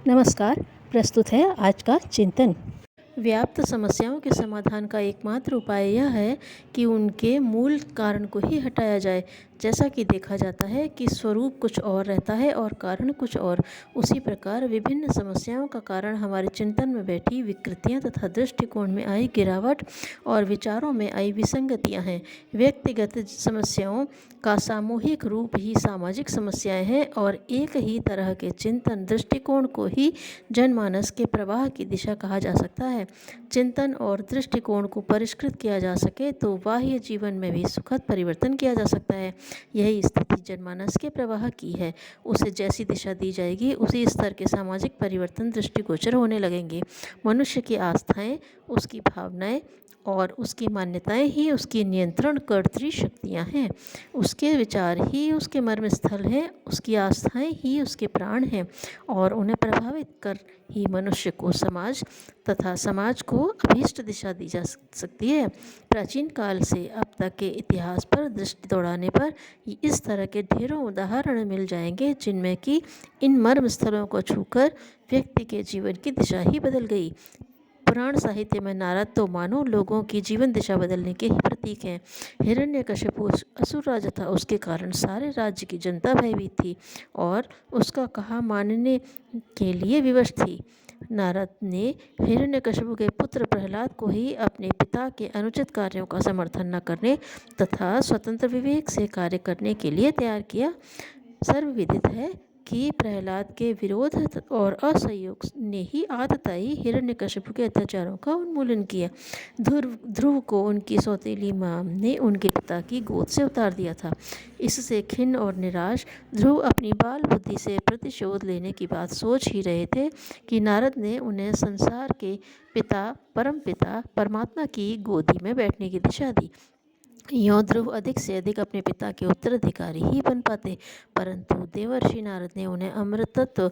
नमस्कार। प्रस्तुत है आज का चिंतन। व्याप्त समस्याओं के समाधान का एकमात्र उपाय यह है कि उनके मूल कारण को ही हटाया जाए। जैसा कि देखा जाता है कि स्वरूप कुछ और रहता है और कारण कुछ और। उसी प्रकार विभिन्न समस्याओं का कारण हमारे चिंतन में बैठी विकृतियां तथा दृष्टिकोण में आई गिरावट और विचारों में आई विसंगतियां हैं। व्यक्तिगत समस्याओं का सामूहिक रूप ही सामाजिक समस्याएं हैं और एक ही तरह के चिंतन दृष्टिकोण को ही जनमानस के प्रवाह की दिशा कहा जा सकता है। चिंतन और दृष्टिकोण को परिष्कृत किया जा सके तो बाह्य जीवन में भी सुखद परिवर्तन किया जा सकता है। यही स्थिति जनमानस के प्रवाह की है। उसे जैसी दिशा दी जाएगी उसी स्तर के सामाजिक परिवर्तन दृष्टिगोचर होने लगेंगे। मनुष्य की आस्थाएं, उसकी भावनाएं और उसकी मान्यताएं ही उसकी नियंत्रण कर्त्री शक्तियां हैं। उसके विचार ही उसके मर्म स्थल हैं, उसकी आस्थाएं ही उसके प्राण हैं और उन्हें प्रभावित कर ही मनुष्य को समाज तथा समाज को अभीष्ट दिशा दी जा सकती है। प्राचीन काल से अब तक के इतिहास पर दृष्टि दौड़ाने पर इस तरह के ढेरों उदाहरण मिल जाएंगे जिनमें कि इन मर्म स्थलों को छूकर व्यक्ति के जीवन की दिशा ही बदल गई। पुराण साहित्य में नारद तो मानो लोगों की जीवन दिशा बदलने के ही प्रतीक हैं। हिरण्यकशिपु असुर राजा था, उसके कारण सारे राज्य की जनता भयभीत थी और उसका कहा मानने के लिए विवश थी। नारद ने हिरण्यकशिपु के पुत्र प्रहलाद को ही अपने पिता के अनुचित कार्यों का समर्थन न करने तथा स्वतंत्र विवेक से कार्य करने के लिए तैयार किया। सर्वविदित है कि प्रहलाद के विरोध और असहयोग ने ही आतताई हिरण्यकशिपु के अत्याचारों का उन्मूलन किया। ध्रुव को उनकी सौतेली मां ने उनके पिता की गोद से उतार दिया था। इससे खिन्न और निराश ध्रुव अपनी बाल बुद्धि से प्रतिशोध लेने की बात सोच ही रहे थे कि नारद ने उन्हें संसार के पिता परमपिता परमात्मा की गोदी में बैठने की दिशा दी। यों ध्रुव अधिक से अधिक अपने पिता के उत्तराधिकारी ही बन पाते, परंतु देवर्षि नारद ने उन्हें अमृतत्व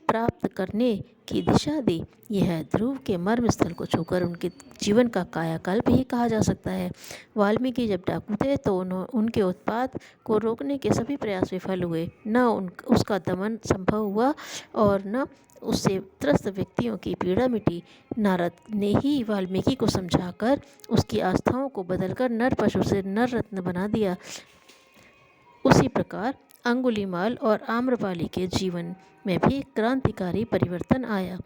प्राप्त करने की दिशा दी। यह ध्रुव के मर्म स्थल को छूकर उनके जीवन का कायाकल्प ही कहा जा सकता है। वाल्मीकि जब डाकू थे तो उनके उत्पात को रोकने के सभी प्रयास विफल हुए। न उसका दमन संभव हुआ और न उससे त्रस्त व्यक्तियों की पीड़ा मिटी। नारद ने ही वाल्मीकि को समझाकर उसकी आस्थाओं को बदलकर नर पशु से नर रत्न बना दिया। उसी प्रकार अंगुलीमाल और आम्रपाली के जीवन में भी क्रांतिकारी परिवर्तन आया।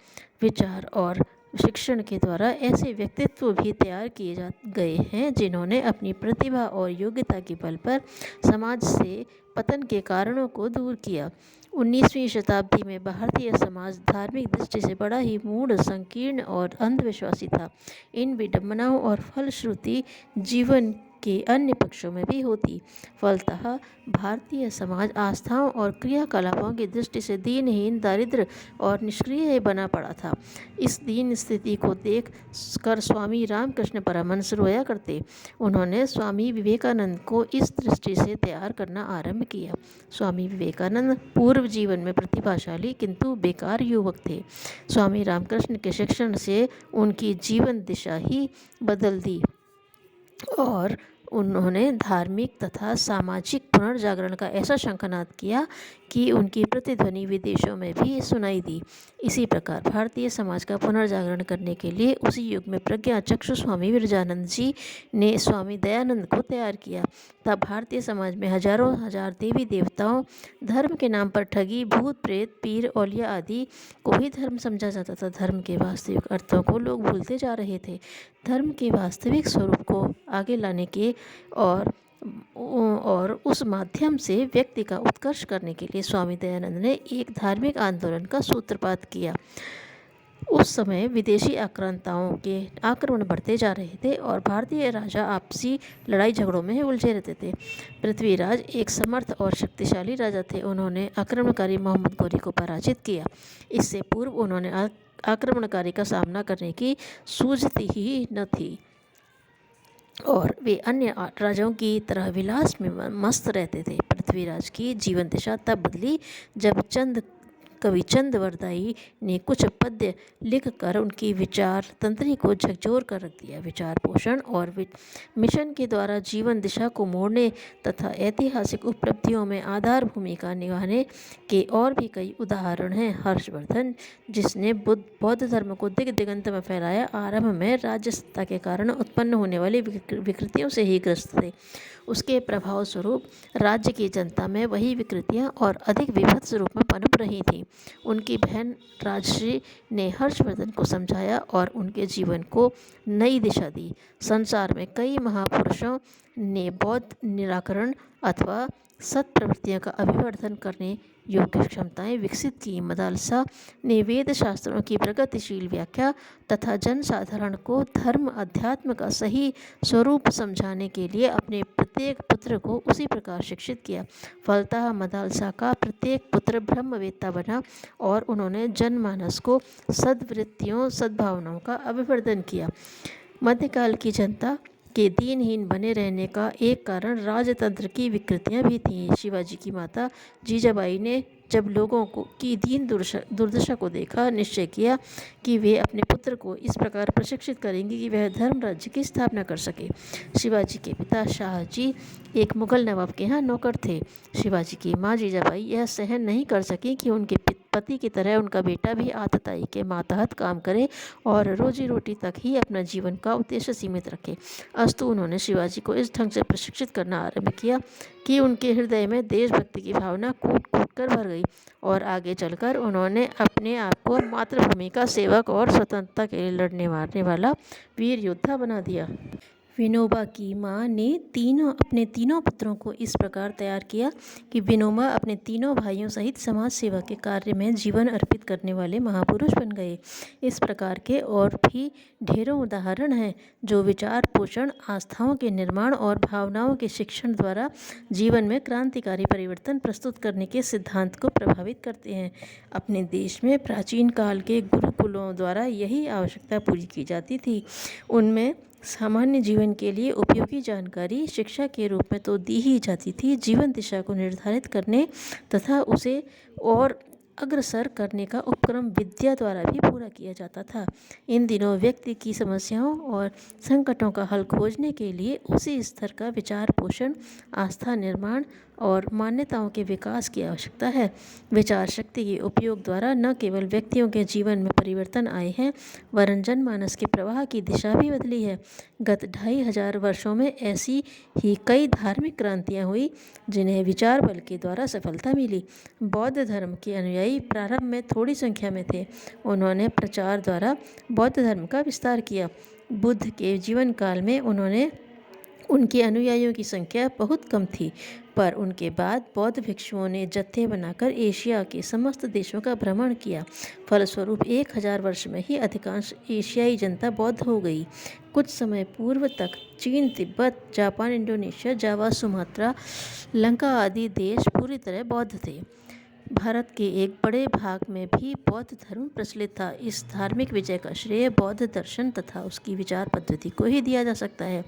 विचार और शिक्षण के द्वारा ऐसे व्यक्तित्व भी तैयार किए गए हैं जिन्होंने अपनी प्रतिभा और योग्यता के बल पर समाज से पतन के कारणों को दूर किया। 19वीं शताब्दी में भारतीय समाज धार्मिक दृष्टि से बड़ा ही मूढ़, संकीर्ण और अंधविश्वासी था। इन विडंबनाओं और फलश्रुति जीवन के अन्य पक्षों में भी होती। फलतः भारतीय समाज आस्थाओं और क्रियाकलापों की दृष्टि से दीनहीन, दरिद्र और निष्क्रिय बना पड़ा था। इस दीन स्थिति को देख कर स्वामी रामकृष्ण परमहंस रोया करते। उन्होंने स्वामी विवेकानंद को इस दृष्टि से तैयार करना आरंभ किया। स्वामी विवेकानंद पूर्व जीवन में प्रतिभाशाली किंतु बेकार युवक थे। स्वामी रामकृष्ण के शिक्षण से उनकी जीवन दिशा ही बदल दी और उन्होंने धार्मिक तथा सामाजिक पुनर्जागरण का ऐसा शंखनाद किया कि उनकी प्रतिध्वनि विदेशों में भी सुनाई दी। इसी प्रकार भारतीय समाज का पुनर्जागरण करने के लिए उसी युग में प्रज्ञाचक्षु स्वामी विरजानंद जी ने स्वामी दयानंद को तैयार किया। तब भारतीय समाज में हजारों हजार देवी देवताओं, धर्म के नाम पर ठगी, भूत प्रेत, पीर औलिया आदि को ही धर्म समझा जाता था। धर्म के वास्तविक अर्थों को लोग भूलते जा रहे थे। धर्म के वास्तविक स्वरूप को आगे लाने के और उस माध्यम से व्यक्ति का उत्कर्ष करने के लिए स्वामी दयानंद ने एक धार्मिक आंदोलन का सूत्रपात किया। उस समय विदेशी आक्रांताओं के आक्रमण बढ़ते जा रहे थे और भारतीय राजा आपसी लड़ाई झगड़ों में उलझे रहते थे। पृथ्वीराज एक समर्थ और शक्तिशाली राजा थे। उन्होंने आक्रमणकारी मोहम्मद गौरी को पराजित किया। इससे पूर्व उन्होंने आक्रमणकारी का सामना करने की सूझती ही न थी और वे अन्य राजाओं की तरह विलास में मस्त रहते थे। पृथ्वीराज की जीवन दिशा तब बदली जब चंद कवि चंद वरदाई ने कुछ पद्य लिखकर उनकी विचार तंत्री को झकझोर कर रख दिया। विचार पोषण और मिशन के द्वारा जीवन दिशा को मोड़ने तथा ऐतिहासिक उपलब्धियों में आधार भूमिका निभाने के और भी कई उदाहरण हैं। हर्षवर्धन, जिसने बौद्ध धर्म को दिग दिगंत में फैलाया, आरंभ में राज्य सत्ता के कारण उत्पन्न होने वाली विकृतियों से ही ग्रस्त थे। उसके प्रभाव स्वरूप राज्य की जनता में वही विकृतियां और अधिक विभत्स रूप में पनप रही थीं। उनकी बहन राजश्री ने हर्षवर्धन को समझाया और उनके जीवन को नई दिशा दी। संसार में कई महापुरुषों ने बौद्ध निराकरण अथवा सत प्रवृत्तियों का अभिवर्धन करने योग्य क्षमताएं विकसित की। मदालसा ने वेद शास्त्रों की प्रगतिशील व्याख्या तथा जनसाधारण को धर्म अध्यात्म का सही स्वरूप समझाने के लिए अपने प्रत्येक पुत्र को उसी प्रकार शिक्षित किया। फलतः मदालसा का प्रत्येक पुत्र ब्रह्मवेत्ता बना और उन्होंने जनमानस को सद्वृत्तियों सद्भावनाओं का अभिवर्धन किया। मध्यकाल की जनता के दीनहीन बने रहने का एक कारण राजतंत्र की विकृतियां भी थीं। शिवाजी की माता जीजाबाई ने जब लोगों की दीन दुर्दशा को देखा, निश्चय किया कि वे अपने पुत्र को इस प्रकार प्रशिक्षित करेंगे कि वह धर्म राज्य की स्थापना कर सके। शिवाजी के पिता शाहजी एक मुगल नवाब के यहाँ नौकर थे। शिवाजी की माँ जीजाबाई यह सहन नहीं कर सकी कि उनके पति की तरह उनका बेटा भी आतताई के मातहत काम करे और रोजी रोटी तक ही अपना जीवन का उद्देश्य सीमित रखे। अस्तु उन्होंने शिवाजी को इस ढंग से प्रशिक्षित करना आरंभ किया कि उनके हृदय में देशभक्ति की भावना कूट कूट कर भर गई और आगे चलकर उन्होंने अपने आप को मातृभूमि का सेवक और स्वतंत्रता के लिए लड़ने मारने वाला वीर योद्धा बना दिया। विनोबा की माँ ने अपने तीनों पुत्रों को इस प्रकार तैयार किया कि विनोबा अपने तीनों भाइयों सहित समाज सेवा के कार्य में जीवन अर्पित करने वाले महापुरुष बन गए। इस प्रकार के और भी ढेरों उदाहरण हैं जो विचार पोषण, आस्थाओं के निर्माण और भावनाओं के शिक्षण द्वारा जीवन में क्रांतिकारी परिवर्तन प्रस्तुत करने के सिद्धांत को प्रभावित करते हैं। अपने देश में प्राचीन काल के गुरुकुलों द्वारा यही आवश्यकता पूरी की जाती थी। उनमें सामान्य जीवन के लिए उपयोगी जानकारी शिक्षा के रूप में तो दी ही जाती थी, जीवन दिशा को निर्धारित करने तथा उसे और अग्रसर करने का उपक्रम विद्या द्वारा भी पूरा किया जाता था। इन दिनों व्यक्ति की समस्याओं और संकटों का हल खोजने के लिए उसी स्तर का विचार पोषण, आस्था निर्माण और मान्यताओं के विकास की आवश्यकता है। विचार शक्ति के उपयोग द्वारा न केवल व्यक्तियों के जीवन में परिवर्तन आए हैं, वरन जनमानस के प्रवाह की दिशा भी बदली है। गत 2500 वर्षों में ऐसी ही कई धार्मिक क्रांतियाँ हुई जिन्हें विचार बल के द्वारा सफलता मिली। बौद्ध धर्म के अनुयायी प्रारंभ में थोड़ी संख्या में थे। उन्होंने प्रचार द्वारा बौद्ध धर्म का विस्तार किया। बुद्ध के जीवन काल में उनके अनुयायियों की संख्या बहुत कम थी, पर उनके बाद बौद्ध भिक्षुओं ने जत्थे बनाकर एशिया के समस्त देशों का भ्रमण किया। फलस्वरूप 1000 वर्ष में ही अधिकांश एशियाई जनता बौद्ध हो गई। कुछ समय पूर्व तक चीन, तिब्बत, जापान, इंडोनेशिया, जावा, सुमात्रा, लंका आदि देश पूरी तरह बौद्ध थे। भारत के एक बड़े भाग में भी बौद्ध धर्म प्रचलित था। इस धार्मिक विजय का श्रेय बौद्ध दर्शन तथा उसकी विचार पद्धति को ही दिया जा सकता है।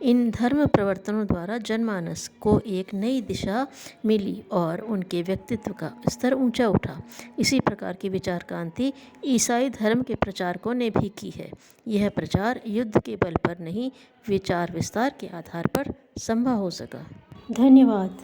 इन धर्म प्रवर्तनों द्वारा जनमानस को एक नई दिशा मिली और उनके व्यक्तित्व का स्तर ऊंचा उठा। इसी प्रकार की विचार क्रांति ईसाई धर्म के प्रचारकों ने भी की है। यह प्रचार युद्ध के बल पर नहीं, विचार विस्तार के आधार पर संभव हो सका। धन्यवाद।